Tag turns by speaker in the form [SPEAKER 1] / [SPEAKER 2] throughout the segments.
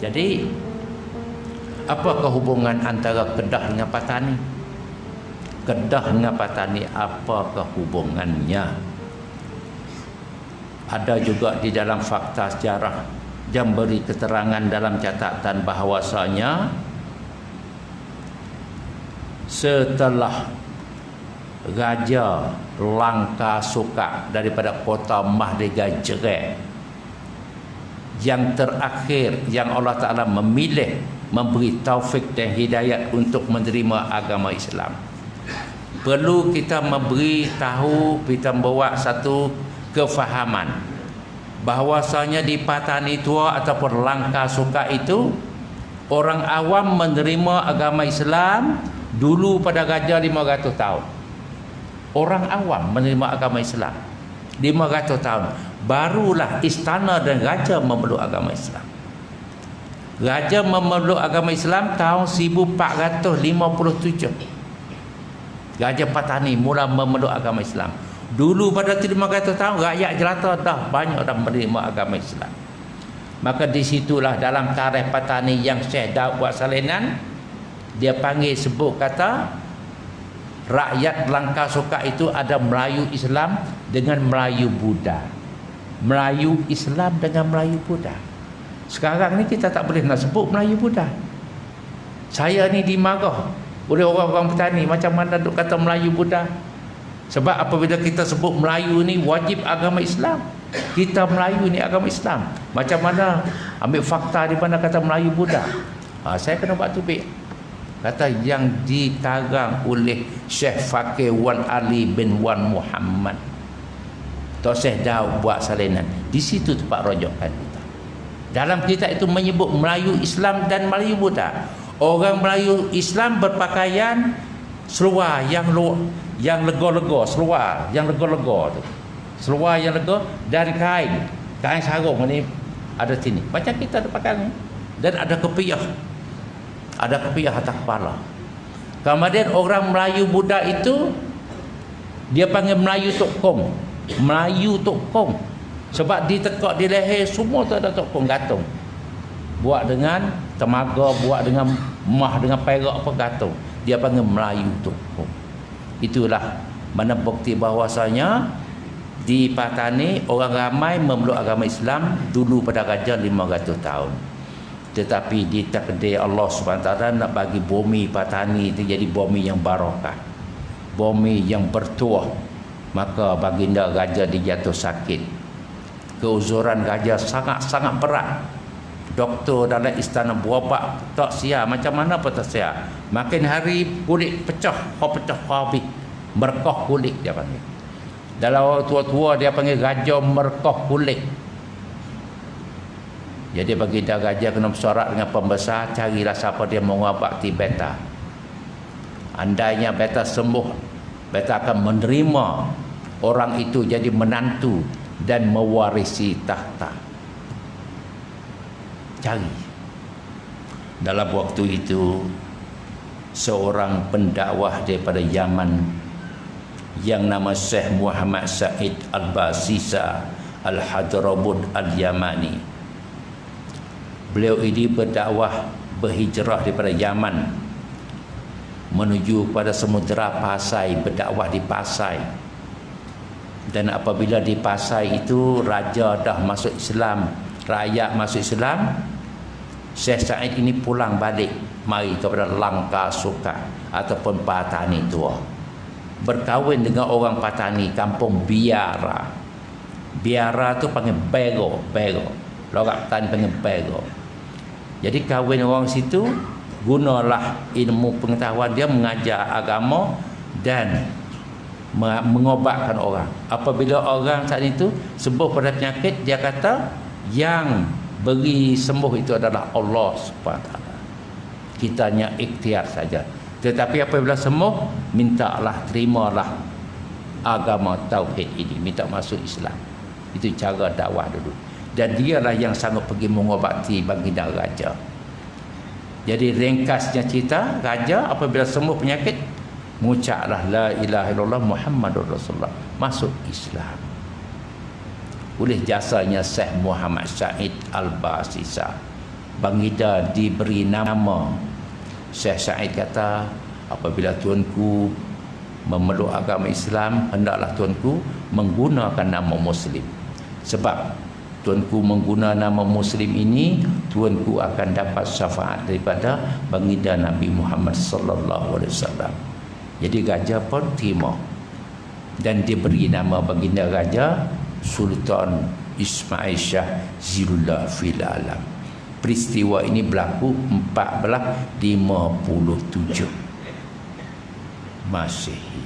[SPEAKER 1] Jadi apakah hubungan antara Kedah dengan Patani? Kedah dengan Patani apakah hubungannya? Ada juga di dalam fakta sejarah yang beri keterangan dalam catatan bahawasanya setelah Raja Langka Sukak daripada kota Merdeka Jerat, yang terakhir yang Allah Ta'ala memilih, memberi taufik dan hidayat untuk menerima agama Islam, perlu kita memberi tahu, kita membawa satu kefahaman bahawasanya di Patani Tua ataupun Langka Sukak itu orang awam menerima agama Islam dulu pada Raja 500 tahun. Orang awam menerima agama Islam 500 tahun. Barulah istana dan raja memeluk agama Islam. Raja memeluk agama Islam tahun 1457. Raja Patani mula memeluk agama Islam. Dulu pada 500 tahun rakyat jelata dah banyak dah menerima agama Islam. Maka disitulah dalam tarikh Patani yang Syekh Daud buat salinan, dia panggil sebut kata rakyat Langka Sukak itu ada Melayu Islam dengan Melayu Buddha. Melayu Islam dengan Melayu Buddha. Sekarang ni kita tak boleh nak sebut Melayu Buddha. Saya ni dimarah oleh orang-orang Patani, macam mana duk kata Melayu Buddha? Sebab apabila kita sebut Melayu ni wajib agama Islam. Kita Melayu ni agama Islam. Macam mana ambil fakta di mana kata Melayu Buddha? Saya kena buat tubik. Kata yang dikarang oleh Syekh Fakih Wan Ali bin Wan Muhammad. Tok Syekh Daud buat salinan. Di situ tempat rujukan kita. Dalam kitab itu menyebut Melayu Islam dan Melayu Buddha. Orang Melayu Islam berpakaian seluar yang lega-lega, seluar yang lega-lega tu. Seluar yang lega dan kain sarung ni ada sini. Macam kita ada pakai ni. Dan ada kepiah. Ada kepiah atas kepala. Kemudian orang Melayu Buddha itu dia panggil Melayu Tok Kong. Melayu Tok Kong. Sebab ditekak di leher semua tu ada Tok Kong gantung. Buat dengan temaga, buat dengan mah, dengan perak apa gantung. Dia panggil Melayu Tok Kong. Itulah mana bukti bahawasanya di Patani orang ramai memeluk agama Islam dulu pada Raja 500 tahun. Tetapi ditakdir Allah SWT nak bagi bumi Patani itu jadi bumi yang barakah, bumi yang bertuah. Maka baginda raja dijatuh sakit. Keuzuran raja sangat-sangat berat. Doktor dalam istana berobat tak sia, macam mana pun tak sia. Makin hari kulit pecah habis. Merkah kulit dia panggil. Dalam orang tua-tua dia panggil raja merkah kulit. Jadi baginda raja kena bersorak dengan pembesar, carilah siapa dia mengobati beta. Andainya beta sembuh, beta akan menerima orang itu jadi menantu dan mewarisi tahta. Cari. Dalam waktu itu seorang pendakwah daripada Yaman yang nama Syekh Muhammad Said Al-Basisa Al-Hadrabud Al-Yamani. Beliau ini berdakwah berhijrah daripada Yaman menuju kepada Samudra Pasai, berdakwah di Pasai. Dan apabila di Pasai itu raja dah masuk Islam, rakyat masuk Islam, Syekh Said ini pulang balik mari kepada Langka Sukak ataupun Patani Tua. Berkahwin dengan orang Patani kampung Biara. Biara tu panggil Bego. Lorak Patani panggil Bego. Jadi kahwin orang situ, gunalah ilmu pengetahuan dia mengajar agama dan mengobatkan orang. Apabila orang saat itu sembuh pada penyakit, dia kata yang beri sembuh itu adalah Allah SWT. Kita hanya ikhtiar saja. Tetapi apabila sembuh, mintalah, terimalah agama tauhid ini, minta masuk Islam. Itu cara dakwah dulu. Dan dialah yang sanggup pergi mengobati baginda raja. Jadi ringkasnya cerita, raja apabila sembuh penyakit, mengucaplah la ilaha illallah Muhammadur Rasulullah, masuk Islam. Oleh jasanya Syekh Muhammad Said Al-Basisa. baginda diberi nama. Syekh Said kata, apabila tuanku memeluk agama Islam, hendaklah tuanku menggunakan nama Muslim. Sebab tuanku menggunakan nama Muslim ini, tuanku akan dapat syafaat daripada baginda Nabi Muhammad sallallahu alaihi wasallam. Jadi raja pun terima dan diberi nama baginda raja Sultan Ismail Shah Zilullah fil Alam. Peristiwa ini berlaku 1457 Masehi.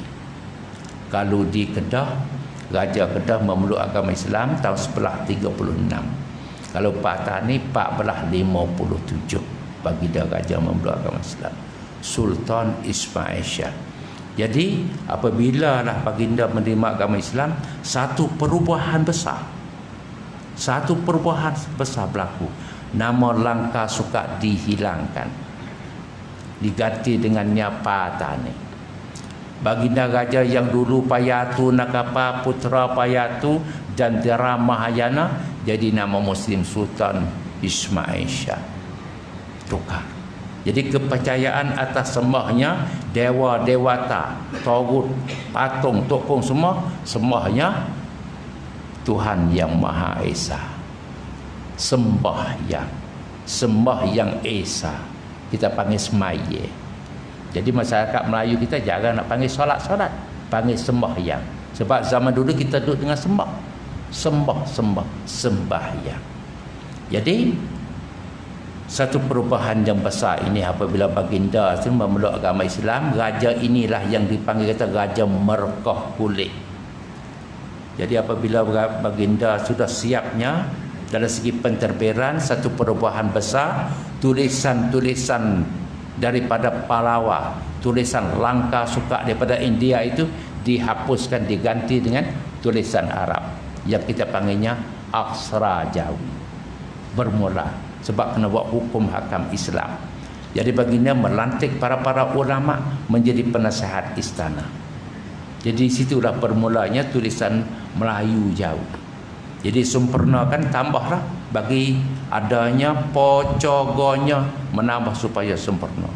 [SPEAKER 1] Kalau di Kedah, Raja Kedah memeluk agama Islam tahun 1136. Kalau Patani 1457 baginda raja memeluk agama Islam, Sultan Ismail Shah. Jadi apabila lah baginda menerima agama Islam, satu perubahan besar berlaku. Nama Langkah Sukat dihilangkan, diganti dengannya Patani. Baginda raja yang dulu Payatu Nakapa Putra Payatu dan Dera Mahayana jadi nama Muslim Sultan Ismail Shah. Tukar. Jadi kepercayaan atas sembahnya dewa-dewata, tagut, patung, tokong semua sembahnya Tuhan yang Maha Esa. Sembahyang Esa, kita panggil semaye. Jadi masyarakat Melayu kita jarang nak panggil solat-solat, panggil sembahyang. Sebab zaman dulu kita duduk dengan sembahyang. Jadi satu perubahan yang besar ini apabila baginda itu memeluk agama Islam. Raja inilah yang dipanggil kata Raja Merkah Kulit. Jadi apabila baginda sudah siapnya dari segi pentadbiran, satu perubahan besar, tulisan-tulisan daripada Pahlawa, tulisan Langkah Sukat daripada India itu dihapuskan, diganti dengan tulisan Arab yang kita panggilnya aksara Jawi. Bermula sebab kena buat hukum hakam Islam. Jadi baginda melantik para ulama menjadi penasihat istana. Jadi situlah bermulanya tulisan Melayu Jawi. Jadi sempurnakan, tambahlah bagi adanya pocogonya, menambah supaya sempurna.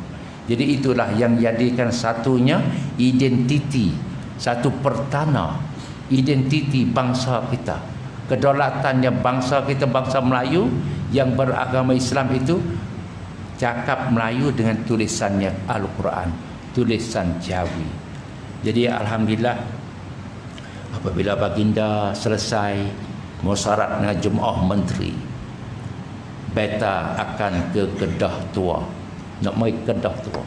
[SPEAKER 1] Jadi itulah yang jadikan satunya identiti, satu pertanda identiti bangsa kita. Kedaulatannya bangsa kita, bangsa Melayu yang beragama Islam itu cakap Melayu dengan tulisannya Al-Quran, tulisan Jawi. Jadi alhamdulillah apabila baginda selesai musyawarah dengan Jemaah Menteri, beta akan ke Kedah Tua, nak mai Kedah Tua.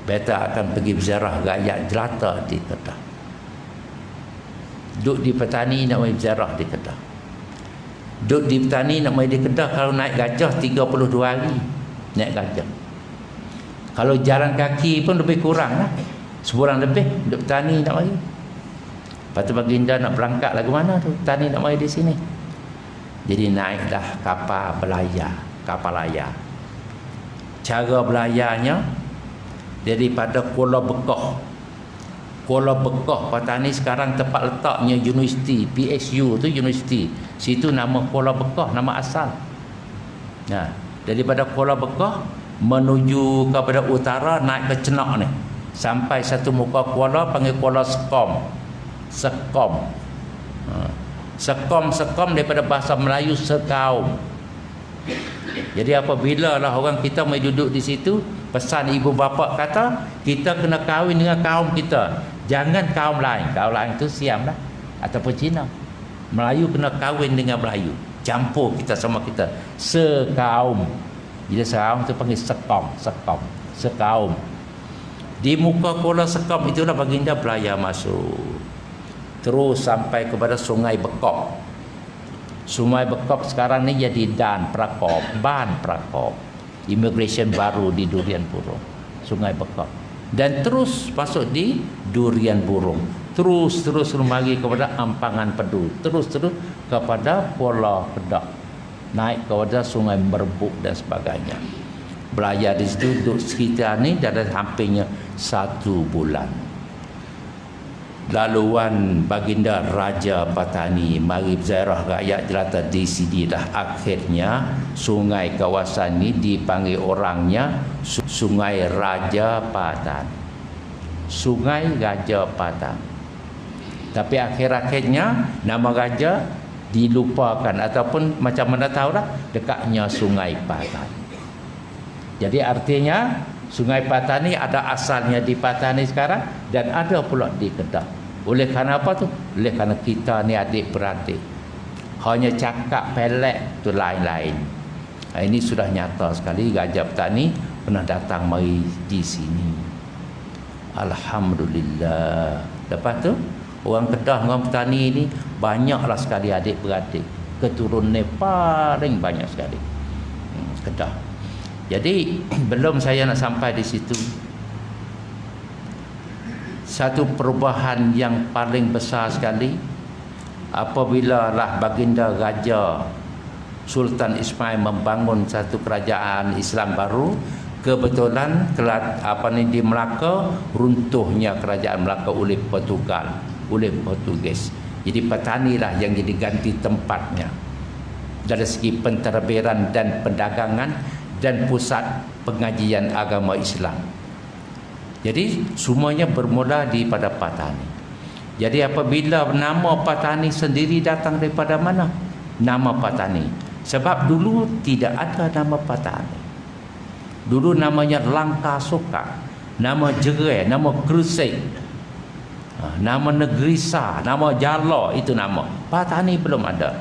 [SPEAKER 1] Beta akan pergi berziarah rakyat jelata di Kedah. Duduk di Petani nak mai berziarah di Kedah. Duduk di Petani nak mai di Kedah, kalau naik gajah 32 hari naik gajah. Kalau jalan kaki pun lebih kurang lah, sebulan lebih duduk Petani nak mai. Lepas tu baginda nak berangkat lagu mana tu? Tani nak mai di sini. Jadi naiklah kapal layar. Cara belayarnya daripada Kuala Bekah. Kuala Bekah Patani sekarang tempat letaknya universiti, PSU tu universiti. Situ nama Kuala Bekah, nama asal. Nah, daripada Kuala Bekah menuju kepada utara naik ke Cenak ni. Sampai satu muka kuala panggil Kuala Sekom. Sekom daripada bahasa Melayu sekaum. Jadi apabila lah orang kita mai duduk di situ, pesan ibu bapa kata kita kena kahwin dengan kaum kita, jangan kaum lain. Kaum lain tu Siam lah ataupun Cina. Melayu kena kahwin dengan Melayu, campur kita sama kita, sekaum. Bila sekaum tu panggil sekaum. Di muka Kuala Sekom itulah baginda belayar masuk terus sampai kepada Sungai Bekok. Sungai Bekok sekarang ni jadi Ban Prakop, immigration baru di Durian Burung, Sungai Bekok. Dan terus masuk di Durian Burung, terus lagi kepada Ampangan Pedu, terus kepada Pulau Kedah, naik kepada Sungai Merbuk dan sebagainya. Belayar di situ, duduk sekitar ni dah hampirnya 1 bulan. laluan baginda Raja Patani mari berziarah rakyat jelata di sini dah. Akhirnya sungai kawasan ini dipanggil orangnya Sungai Raja Patan. Sungai Raja Patan. Tapi akhir-akhirnya nama raja dilupakan ataupun macam mana tahulah dekatnya Sungai Patan. Jadi artinya Sungai Patani ada asalnya di Patani sekarang dan ada pula di Kedah. Oleh kerana apa tu? Oleh kerana kita ni adik-beradik. Hanya cakap pelek tu lain-lain. Ini sudah nyata sekali. Raja Patani pernah datang mari di sini. Alhamdulillah. Lepas tu orang Kedah, orang Patani ni banyaklah sekali adik-beradik. Keturunannya paling banyak sekali. Kedah. Jadi belum saya nak sampai di situ. Satu perubahan yang paling besar sekali apabila lah baginda Raja Sultan Ismail membangun satu kerajaan Islam baru, kebetulan di Melaka runtuhnya kerajaan Melaka oleh Portugis. Jadi Patani lah yang jadi ganti tempatnya dari segi pentadbiran dan perdagangan dan pusat pengajian agama Islam. Jadi semuanya bermula daripada Patani. Jadi apabila nama Patani sendiri datang daripada mana? Nama Patani. Sebab dulu tidak ada nama Patani. Dulu namanya Langkah Sokak, nama Jerai, nama Gresik, nama Negeri Sah, nama Jala, itu nama. Patani belum ada.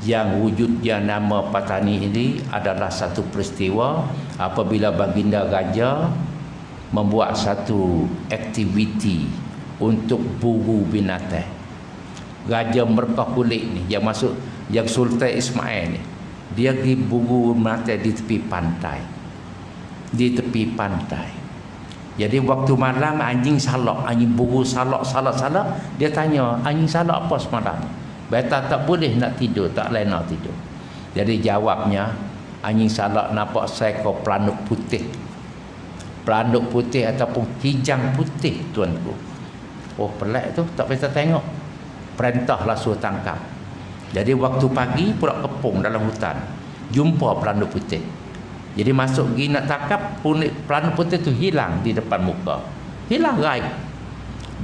[SPEAKER 1] Yang wujudnya nama Patani ini adalah satu peristiwa apabila baginda raja membuat satu aktiviti untuk buru binatang. Raja Merkah Kulit ni yang masuk, yang Sultan Ismail ni, dia pergi buru binatang di tepi pantai. Di tepi pantai. Jadi waktu malam anjing salak, anjing buru salak, dia tanya, anjing salak apa semalam? Beta tak boleh nak tidur, tak lain nak tidur. Jadi jawabnya, anjing salak nampak seekor pelanduk putih. Pelanduk putih ataupun hijang putih, tuanku. Oh, pelik tu, tak bisa tengok. Perintahlah suruh tangkap. Jadi waktu pagi pula kepung dalam hutan, jumpa pelanduk putih. Jadi masuk pergi nak tangkap, pelanduk putih tu hilang di depan muka. Hilang gaib.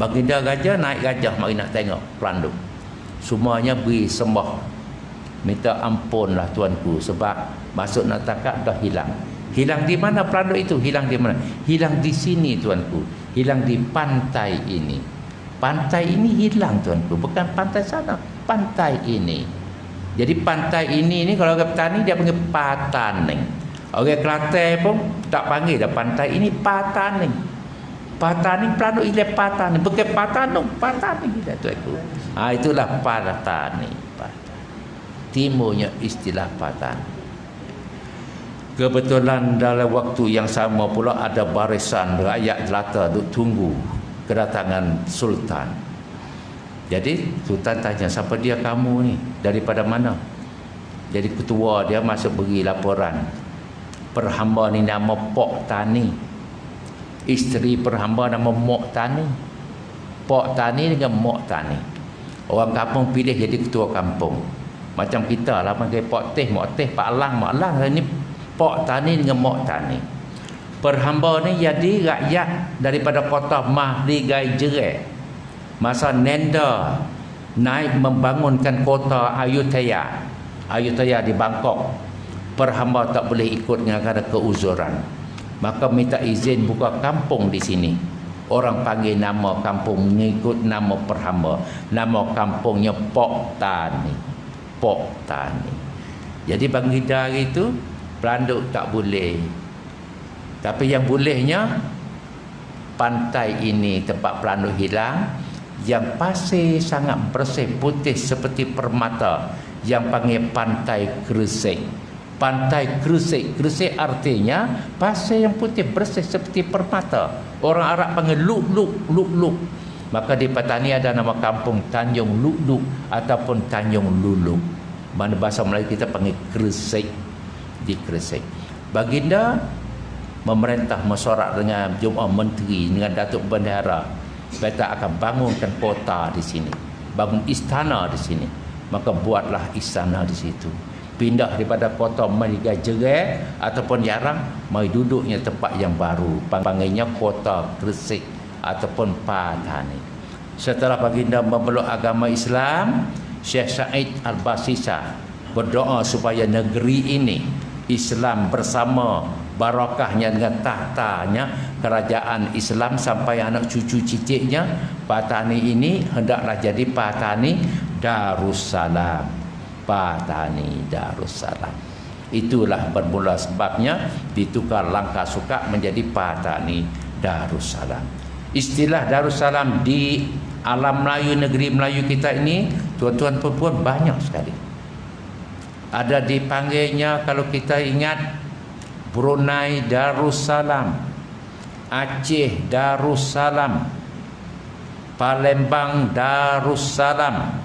[SPEAKER 1] Baginda raja naik gajah mari nak tengok pelanduk. Semuanya beri sembah, minta ampun lah tuanku, sebab masuk nak tangkap dah hilang. Hilang di mana pelanduk itu? Hilang di mana? Hilang di sini tuanku. Hilang di pantai ini. Pantai ini hilang tuanku, bukan pantai sana, pantai ini. Jadi pantai ini kalau orang Petani dia panggil Pataning. Orang Kelantan pun tak panggil dah pantai ini Pataning. Pataning pelanduk hilang Pataning, bukan Patanung, Pataning dah tuanku. Itulah Pataning. Timurnya istilah Pataning. Kebetulan dalam waktu yang sama pula ada barisan rakyat jelata duk tunggu kedatangan Sultan. Jadi Sultan tanya, siapa dia kamu ni? Daripada mana? Jadi ketua dia masuk beri laporan. Perhamba ni nama Pok Tani. Isteri perhamba nama Mok Tani. Pok Tani dengan Mok Tani. Orang kampung pilih jadi ketua kampung. Macam kita lah panggil Pok Teh, Mok Teh, Pak Lang, Mak Lang. Ini Pok Tani dengan Mok Tani. Perhamba ni jadi rakyat daripada kota Mahligai Jerai. Masa Nenda naik membangunkan kota Ayutthaya. Ayutthaya di Bangkok. Perhamba tak boleh ikut kerana keuzuran. Maka minta izin buka kampung di sini. Orang panggil nama kampung mengikut nama perhamba. Nama kampungnya Pok Tani. Pok Tani. Jadi baginda itu pelanduk tak boleh. Tapi yang bolehnya pantai ini tempat pelanduk hilang, yang pasir sangat bersih putih seperti permata, yang panggil Pantai Gresik. Pantai Gresik. Gresik artinya pasir yang putih bersih seperti permata. Orang Arab panggil luk-luk. Maka di Patani ada nama kampung Tanjung Luk-luk ataupun Tanjung Luluk. Mana bahasa Melayu kita panggil Gresik. Di Gresik. Baginda memerintah mesyuarat dengan Jemaah Menteri, dengan Datuk Bendahara. Beta akan bangunkan kota di sini, bangun istana di sini. Maka buatlah istana di situ. Pindah daripada kota Meligai Jerai ataupun Yarang, mai duduknya tempat yang baru, panggilnya kota Gresik ataupun Patani. Setelah baginda memeluk agama Islam, Syekh Said Al-Basisa berdoa supaya negeri ini Islam bersama barakahnya dengan tahtanya kerajaan Islam sampai anak cucu cicitnya. Patani ini hendaklah jadi Patani Darussalam. Patani Darussalam. Itulah bermula sebabnya ditukar Langkah Sukak menjadi Patani Darussalam. Istilah Darussalam di alam Melayu, negeri Melayu kita ini, tuan-tuan perempuan, banyak sekali. Ada dipanggilnya, kalau kita ingat, Brunei Darussalam, Aceh Darussalam, Palembang Darussalam,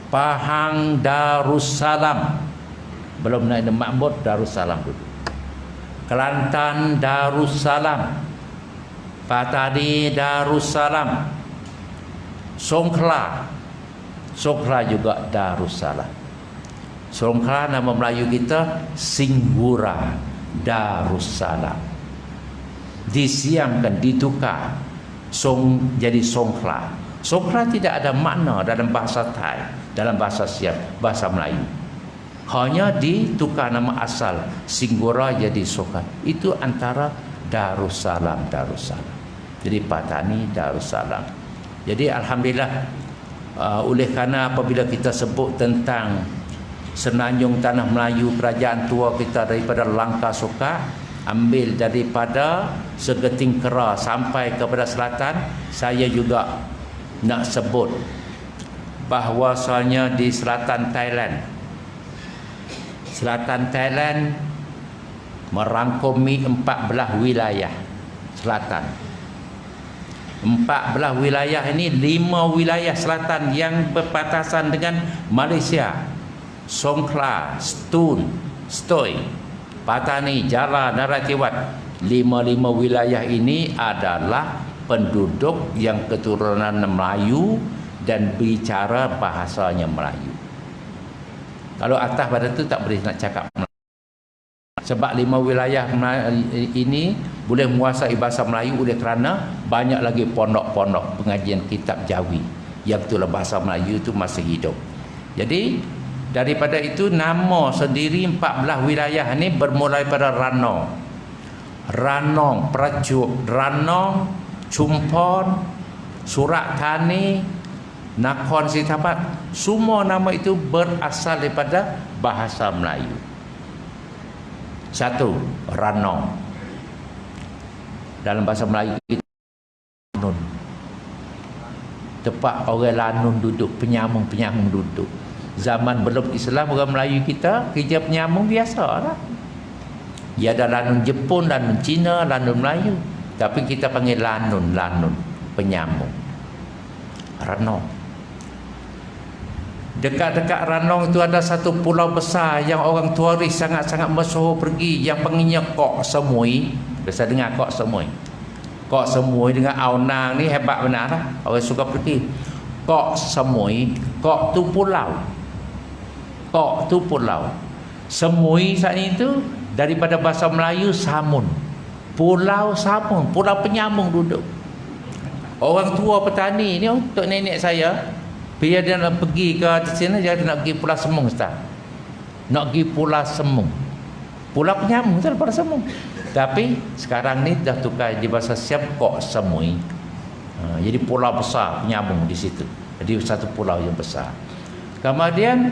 [SPEAKER 1] Pahang Darussalam, belum naik Makmur Darussalam dulu, Kelantan Darussalam, Patani Darussalam, Songkhla juga Darussalam. Songkhla nama Melayu kita Singgura Darussalam. Disiamkan, ditukar jadi Songkhla. Songkhla tidak ada makna dalam bahasa Thai, dalam bahasa Siam, bahasa Melayu. Hanya ditukar nama asal Singgura jadi Songkhla. Itu antara Darussalam. Jadi Patani Darussalam. Jadi alhamdulillah, oleh kerana apabila kita sebut tentang Semenanjung Tanah Melayu, kerajaan tua kita daripada Langkah Sukak, ambil daripada Segeting Kera sampai kepada selatan, saya juga nak sebut bahawasanya di selatan Thailand merangkumi 14 wilayah selatan. 14 wilayah ini, 5 wilayah selatan yang berbatasan dengan Malaysia: Songkhla, Stoi, Patani, Jala, Narathiwat. 5 wilayah ini adalah penduduk yang keturunan Melayu dan bicara bahasanya Melayu. Kalau atas pada itu tak boleh nak cakap Melayu. Sebab 5 wilayah ini boleh menguasai bahasa Melayu oleh kerana banyak lagi pondok-pondok pengajian kitab Jawi yang itulah bahasa Melayu itu masih hidup. Jadi daripada itu, nama sendiri 14 wilayah ini bermula pada Ranong, Prachuap, Ranong, Chumpon, Surat Thani, Nakhon Si Thammarat. Semua nama itu berasal daripada bahasa Melayu. Satu, Ranong. Dalam bahasa Melayu kita Lanun. Tempat orang Lanun duduk, penyambung duduk. Zaman belum Islam, orang Melayu kita kerja penyambung biasa lah. Ya ada Lanun Jepun, Lanun Cina, Lanun Melayu. Tapi kita panggil Lanun, penyambung. Ranong. Dekat-dekat Ranong itu ada satu pulau besar yang orang turis sangat-sangat masyhur pergi, yang panggilnya Kok Samui. Biasa dengar Kok Samui. Kok Samui dengan Aonang ni hebat benar lah. Orang suka pergi. Kok Samui, Kok tu pulau. Kok tu pulau. Samui saat itu daripada bahasa Melayu Samun. Pulau Samun, pulau penyambung duduk. Orang tua petani ni, untuk nenek saya, bila dia nak pergi ke sini, dia nak pergi Pulau Semung, Ustaz. Nak pergi Pulau Semung. Pulau penyambung tu Pulau Semung. Tapi sekarang ni dah tukar di bahasa Siam Kok Samui. Jadi pulau besar penyambung di situ. Jadi satu pulau yang besar. Kemudian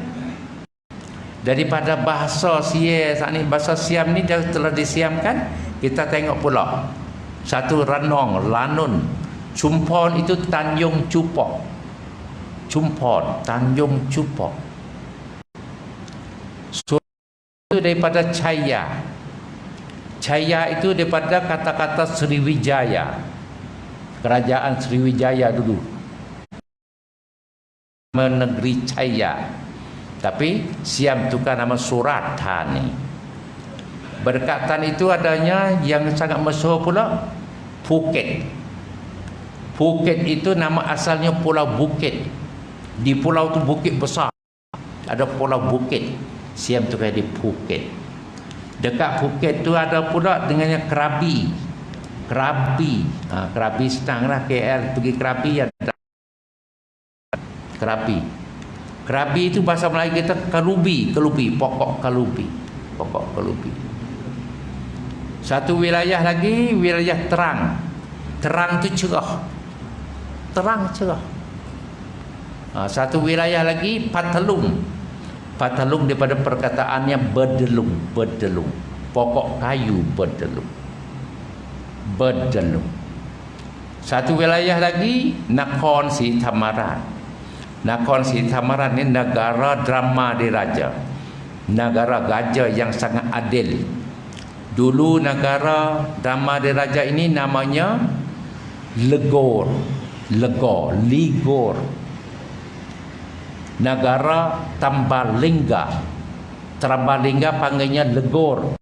[SPEAKER 1] daripada bahasa Siam ni dah telah disiamkan, kita tengok pula. Satu Ranong, Lanun, Chumpon itu Tanjung Chupok. Chumpon, Tanjung Chupok. Itu daripada Chaya. Chaya itu daripada kata-kata Sriwijaya. Kerajaan Sriwijaya dulu. Negeri Chaya. Tapi Siam tukar nama Surat Thani. Berdekatan itu adanya yang sangat masyhur pula Phuket. Phuket itu nama asalnya Pulau Bukit. Di pulau tu bukit besar. Ada Pulau Bukit. Siam tu kayak di Phuket. Dekat Phuket tu ada pula dengannya Krabi. Krabi. Krabi setang lah. KL pergi Krabi ada. Krabi. Krabi itu bahasa Melayu kita kalubi. Kalubi. Pokok kalubi. Pokok kalubi. Satu wilayah lagi, wilayah terang. Terang tu cerah. Terang cerah. Satu wilayah lagi Patalung. Patalung daripada perkataannya berdelung. Berdelung. Pokok kayu berdelung. Berdelung. Satu wilayah lagi Nakhon Si Thammarat. Nakhon Si Thammarat ni negara drama diraja. Negara gajah yang sangat adil. Dulu negara drama diraja ini namanya Legor. Legor. Ligor. Negara Tambalingga. Tambalingga panggilnya Legor.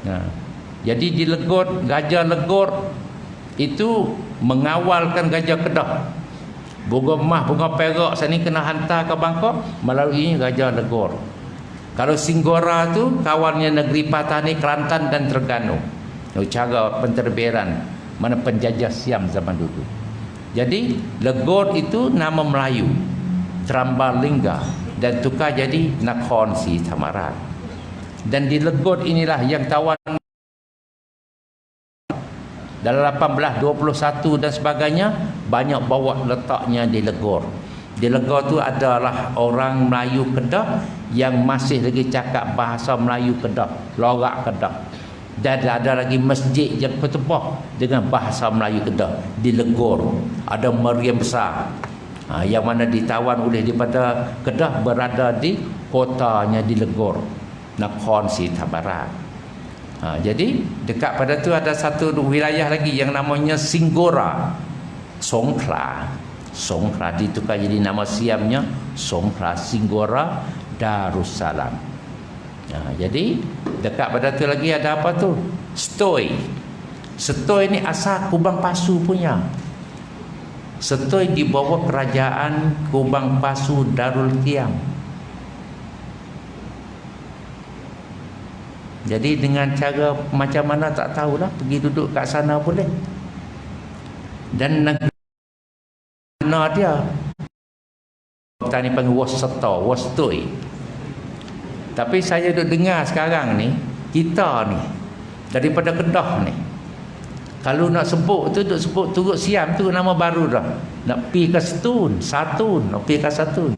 [SPEAKER 1] Nah, jadi di Legor, gajah Legor itu mengawalkan gajah Kedah. Bunga emas, bunga perak sini kena hantar ke Bangkok melalui gajah Legor. Kalau Singgora tu kawannya negeri Patani, Kelantan dan Terengganu. Cara pentadbiran mana penjajah Siam zaman dulu. Jadi Legor itu nama Melayu. Tambalingga dan tukar jadi Nakhon Si Thammarat. Dan di Legor inilah yang tawan dalam 1821 dan sebagainya banyak bawa letaknya di Legor. Di Legor tu adalah orang Melayu Kedah yang masih lagi cakap bahasa Melayu Kedah, lorak Kedah. Dan ada lagi masjid yang bertempah dengan bahasa Melayu Kedah di Legor. Ada meriam besar yang mana ditawan oleh daripada Kedah berada di kotanya di Legor, Nakhon Si Thammarat. Jadi dekat pada tu ada satu wilayah lagi yang namanya Singgora, Songkhla. Songkhla ditukar jadi nama Siamnya Songkhla, Singgora, Darussalam. Jadi dekat pada tu lagi ada apa tu? Setoi. Setoi ni asal Kubang Pasu punya. Setoi di bawah kerajaan Kubang Pasu Darul Kiam. Jadi dengan cara macam mana tak tahulah, pergi duduk kat sana boleh. Dan negara dia kita ni panggil Waseto, Wastoi. Tapi saya duk dengar sekarang ni, kita ni daripada Kedah ni, kalau nak sebut tu duk sebut turut Siam tu nama baru dah. Nak pi ke Setun, Satun, nak pi ke Satun.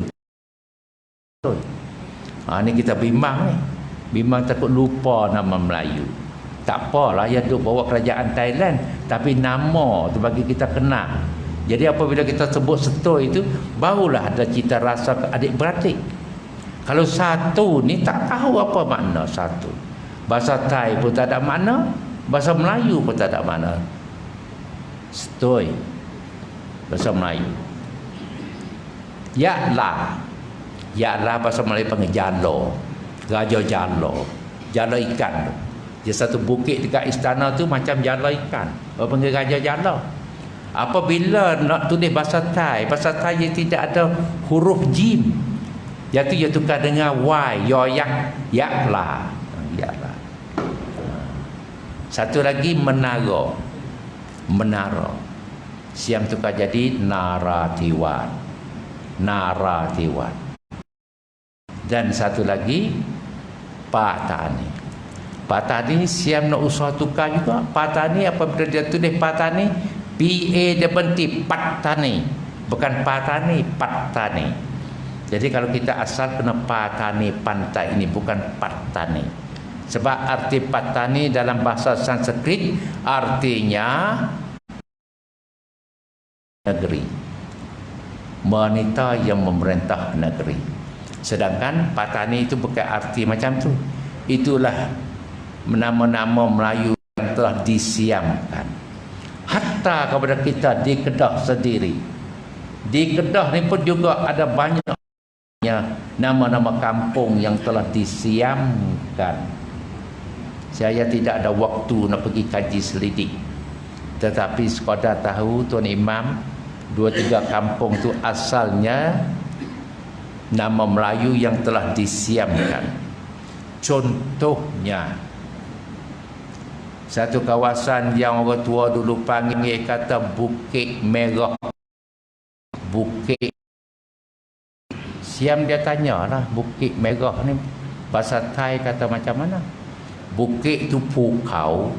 [SPEAKER 1] Ni kita bimbang ni. Bimbang takut lupa nama Melayu. Tak apalah yang duk bawa kerajaan Thailand, tapi nama tu bagi kita kenal. Jadi apabila kita sebut Setoi itu, barulah ada cita rasa adik-beradik. Kalau satu ni tak tahu apa makna satu. Bahasa Thai pun tak ada makna, bahasa Melayu pun tak ada makna. Setoi bahasa Melayu. Yaklah. Yaklah bahasa Melayu panggil jalo. Gajah jalo. Jalo ikan tu. Dia satu bukit dekat istana tu macam jalo ikan. Orang panggil gajah jalo. Apabila nak tulis bahasa Thai yang tidak ada huruf jim, iaitu ia tukar dengan y, yoyak, yaklah. Yaklah. Satu lagi menara. Menara. Siam tukar jadi Naratiwan. Naratiwan. Dan satu lagi Patani. Patani Siam nak usaha tukar juga. Patani apabila dia tulis Patani, P-A-T, Patani. Bukan Patani, Patani. Jadi kalau kita asal kena Patani, pantai ini, bukan Patani. Sebab arti Patani dalam bahasa Sanskrit artinya negeri. Wanita yang memerintah negeri. Sedangkan Patani itu bukan arti macam tu. Itulah nama-nama Melayu yang telah disiamkan. Hatta kepada kita di Kedah sendiri. Di Kedah ni pun juga ada banyak nama-nama kampung yang telah disiamkan. Saya tidak ada waktu nak pergi kaji selidik. Tetapi sekadar tahu Tuan Imam, 2-3 kampung tu asalnya nama Melayu yang telah disiamkan. Contohnya, satu kawasan yang orang tua dulu panggil kata Bukit Merah. Bukit. Siam dia tanyalah, Bukit Merah ni bahasa Thai kata macam mana? Bukit tu pukau.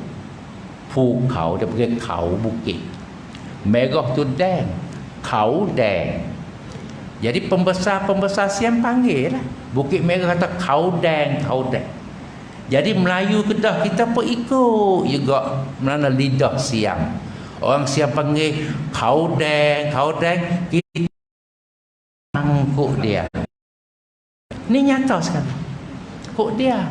[SPEAKER 1] Pukau dia panggil kau bukit. Merah tu dang. Kau dang. Jadi pembesar-pembesar Siam panggil lah. Bukit Merah kata kau dang, kau dang. Jadi Melayu Kedah kita pun ikut juga mana lidah Siam. Orang Siam panggil kau dang, kita angkuk dia. Ni nyata sekali. Kok dia.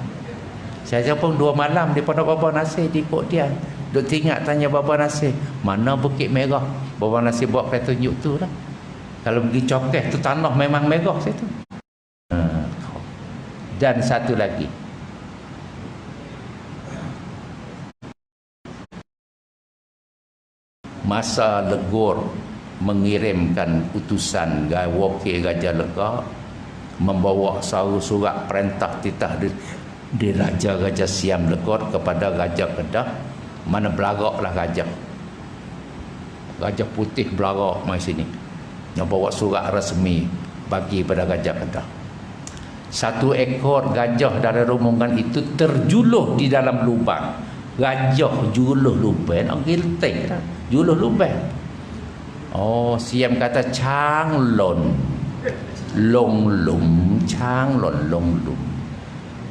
[SPEAKER 1] Saya pun 2 malam di Pondok Baba Nasir di Kok dia. Duk tinggal tanya Baba Nasir, mana Bukit Merah? Baba Nasir buat petunjuk tu lah. Kalau pergi Cokeh tu tanah memang merah situ. Dan satu lagi. Masa Legor mengirimkan utusan wakil Raja Lega membawa surat perintah titah di Raja Siam Legor kepada Raja Kedah, mana belagaklah Raja Putih belagak mai sini. Yang bawa surat rasmi bagi pada Raja Kedah. 1 ekor gajah dari rombongan itu terjuluh di dalam lubang. Gajah juluh lubang, nak gilting dah. Juluh lubang. Oh, Siam kata changlon. Long lum, changlon long lum.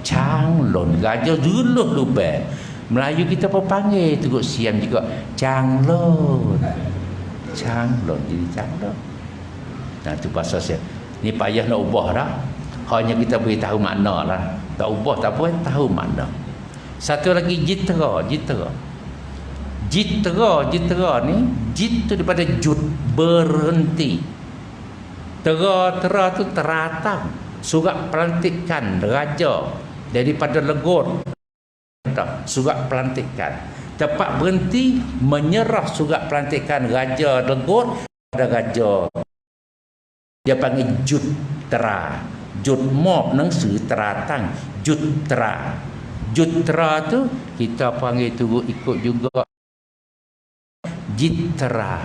[SPEAKER 1] Changlon, gajah juluh lubang. Melayu kita pun panggil tu Siam juga changlon. Changlon, jadi changlon. Nah, tu bahasa Siam. Ni payah nak ubah dah. Hanya kita beritahu makna lah. Tak ubah tak apa, tahu makna. Satu lagi jitera. Jitera ni, jit tu daripada jut, berhenti. Tera tu teratang. Surat pelantikan raja daripada Legor. Surat pelantikan. Tepat berhenti menyerah surat pelantikan Raja Legor pada Raja. Dia panggil Jutera. Jutmob nang su teratang. Jutera. Jutera tu kita panggil tu ikut juga Jitera.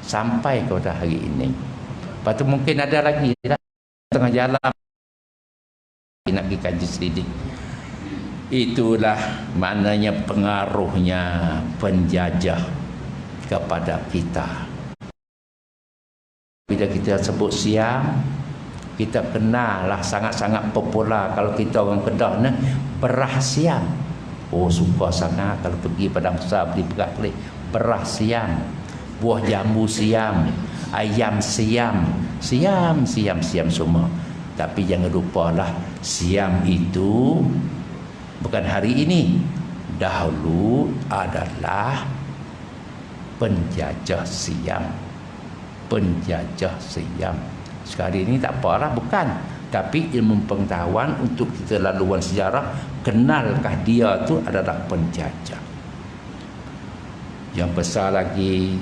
[SPEAKER 1] Sampai kepada hari ini. Lepas tu mungkin ada lagi dah tengah jalan nak pergi kaji selidik. Itulah maknanya pengaruhnya penjajah kepada kita. Bila kita sebut Siam, kita kenal lah sangat-sangat popular kalau kita orang Kedah ni, beras Siam. Oh, suka sangat kalau pergi Padang Besar beli beras kelih. Beras Siam, buah jambu Siam, ayam Siam, Siam semua. Tapi jangan lupalah Siam itu bukan hari ini, dahulu adalah penjajah Siam. Penjajah Siam. Sekarang ini tak apalah, bukan. Tapi ilmu pengetahuan untuk kita laluan sejarah, kenalkah dia tu adalah penjajah. Yang besar lagi,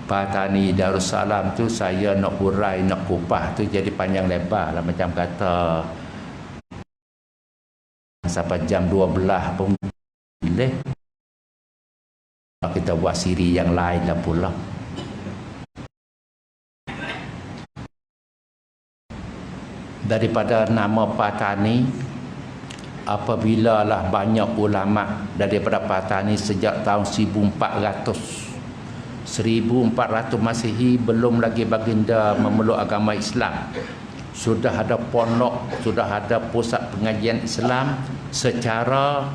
[SPEAKER 1] Patani Darussalam tu saya nak hurai, nak kupas tu jadi panjang lebar lah, macam kata sampai jam 12 pun boleh. Kita buat siri yang lain lah pula. Daripada nama Patani, apabila lah banyak ulama daripada Patani sejak tahun 1400 Masehi, belum lagi baginda memeluk agama Islam, sudah ada pondok, sudah ada pusat pengajian Islam secara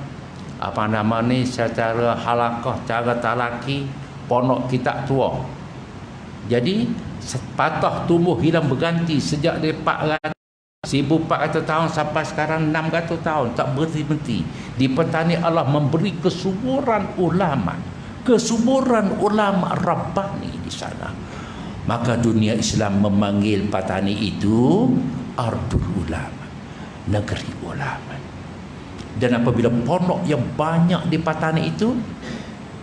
[SPEAKER 1] secara halakah, cara talaki, pondok kitab tua. Jadi patah tumbuh hilang berganti sejak dari 1400 tahun sampai sekarang 600 tahun, tak berhenti-henti. Di Patani Allah memberi kesuburan ulama Rabbani di sana. Maka dunia Islam memanggil Patani itu Ardul Ulama, negeri ulama. Dan apabila pondok yang banyak di Patani itu,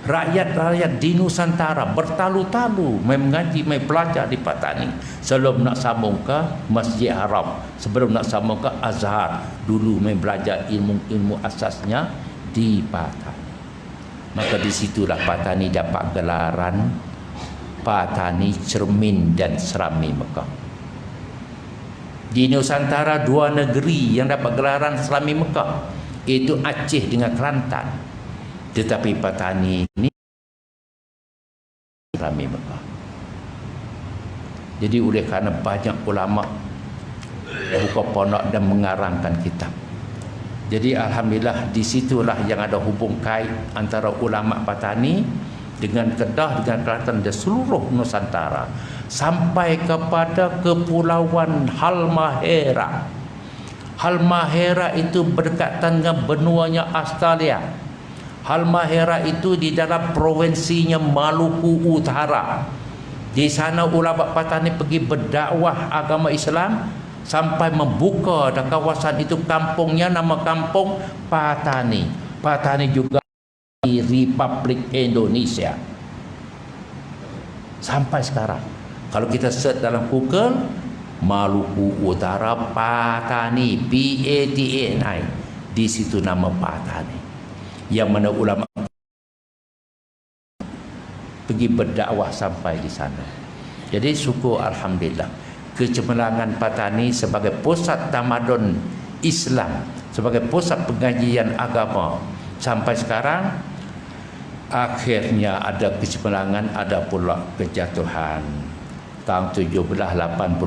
[SPEAKER 1] Rakyat-rakyat di Nusantara bertalu-talu mengaji, belajar di Patani sebelum nak sambung ke Masjid Haram, sebelum nak sambung ke Azhar. Dulu belajar ilmu-ilmu asasnya di Patani. Maka disitulah Patani dapat gelaran Patani Cermin dan Serami Mekah. Di Nusantara dua negeri yang dapat gelaran Serami Mekah, iaitu Aceh dengan Kelantan. Tetapi Patani ini Serami Mekah. Jadi oleh kerana banyak ulama buka pondok dan mengarangkan kitab. Jadi alhamdulillah disitulah yang ada hubung kait antara ulama Patani dengan Kedah, dengan Kelantan dan seluruh Nusantara sampai kepada kepulauan Halmahera. Halmahera itu berdekatan dengan benuanya Australia. Halmahera itu di dalam provinsinya Maluku Utara. Di sana ulama Patani pergi berdakwah agama Islam sampai membuka dan kawasan itu kampungnya nama kampung Patani. Patani juga di Republik Indonesia. Sampai sekarang kalau kita search dalam Google Maluku Utara Patani, Patani, di situ nama Patani. Yang mana ulama pergi berdakwah sampai di sana. Jadi syukur alhamdulillah kecemerlangan Patani sebagai pusat tamadun Islam, sebagai pusat pengajian agama sampai sekarang. Akhirnya ada kecemerlangan, ada pula kejatuhan. Tahun 1786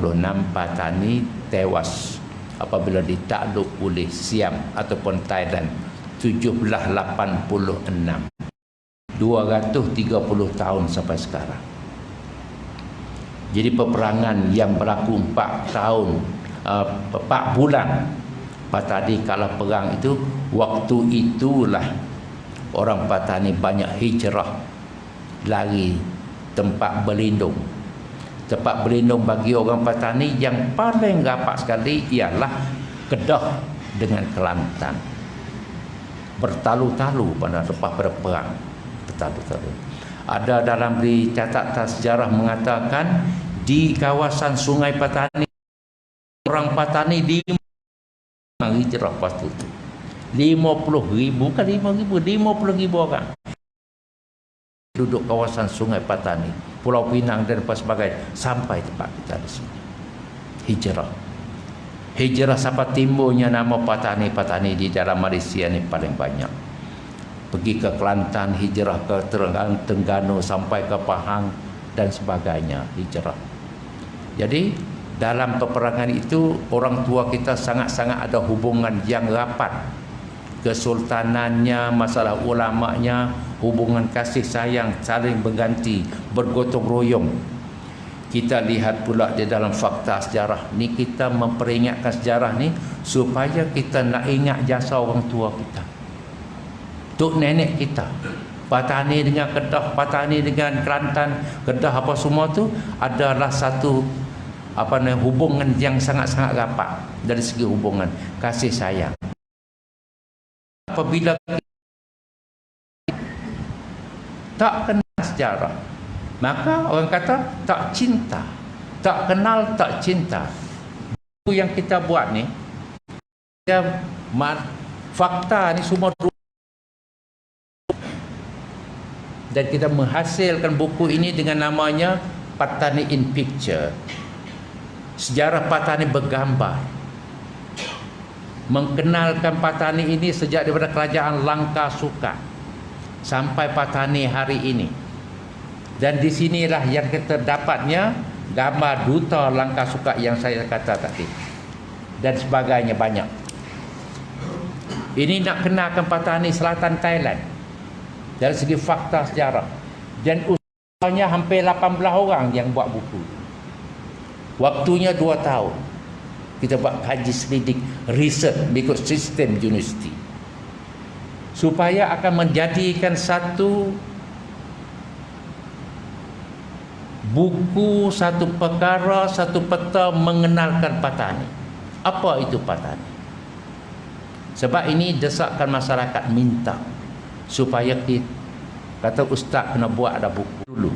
[SPEAKER 1] Patani tewas apabila ditakluk oleh Siam ataupun Thailand. 1786, 230 tahun sampai sekarang. Jadi peperangan yang berlaku 4 tahun, 4 bulan Patani kalah perang itu, waktu itulah orang Patani banyak hijrah, lari tempat berlindung. Tempat berlindung bagi orang Patani yang paling rapat sekali ialah Kedah dengan Kelantan. Bertalu-talu pada lepas pada perang, bertalu-talu. Ada dalam di catatan sejarah mengatakan di kawasan Sungai Patani orang Patani 5 hijrah waktu itu. 50,000 kan 5,000, 50,000 orang duduk kawasan Sungai Patani, Pulau Pinang dan apa sebagainya sampai tempat kita di sini. Hijrah sampai timbulnya nama Patani di dalam Malaysia ni paling banyak. Pergi ke Kelantan, hijrah ke Terengganu sampai ke Pahang dan sebagainya, hijrah. Jadi dalam peperangan itu orang tua kita sangat-sangat ada hubungan yang rapat. Kesultanannya, masalah ulamanya, hubungan kasih sayang, saling berganti, bergotong royong. Kita lihat pula di dalam fakta sejarah ni, kita memperingatkan sejarah ni supaya kita nak ingat jasa orang tua kita, tok nenek kita. Patani dengan Kedah, Patani dengan Kelantan, Kedah apa semua tu adalah satu hubungan yang sangat-sangat rapat dari segi hubungan kasih sayang. Apabila tak kenal sejarah, maka orang kata tak cinta, tak kenal tak cinta. Buku yang kita buat ni, fakta ni semua, dan kita menghasilkan buku ini dengan namanya Patani in Picture. Sejarah Patani bergambar, mengenalkan Patani ini sejak daripada kerajaan Langka Suka sampai Patani hari ini. Dan di sinilah yang kita dapatnya gambar duta Langka Suka yang saya kata tadi dan sebagainya banyak. Ini nak kenalkan Patani Selatan Thailand dari segi fakta sejarah, dan usianya hampir 18 orang yang buat buku. Waktunya 2 tahun. Kita buat kaji selidik, research mengikut sistem universiti, supaya akan menjadikan satu buku, satu perkara, satu peta mengenalkan Patani. Apa itu Patani? Sebab ini desakan masyarakat minta supaya Kata ustaz kena buat ada buku dulu.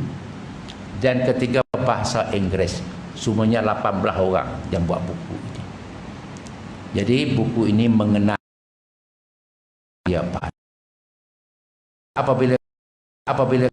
[SPEAKER 1] Dan ketiga bahasa Inggeris. Semuanya 18 orang yang buat buku ini. Jadi buku ini mengenai apabila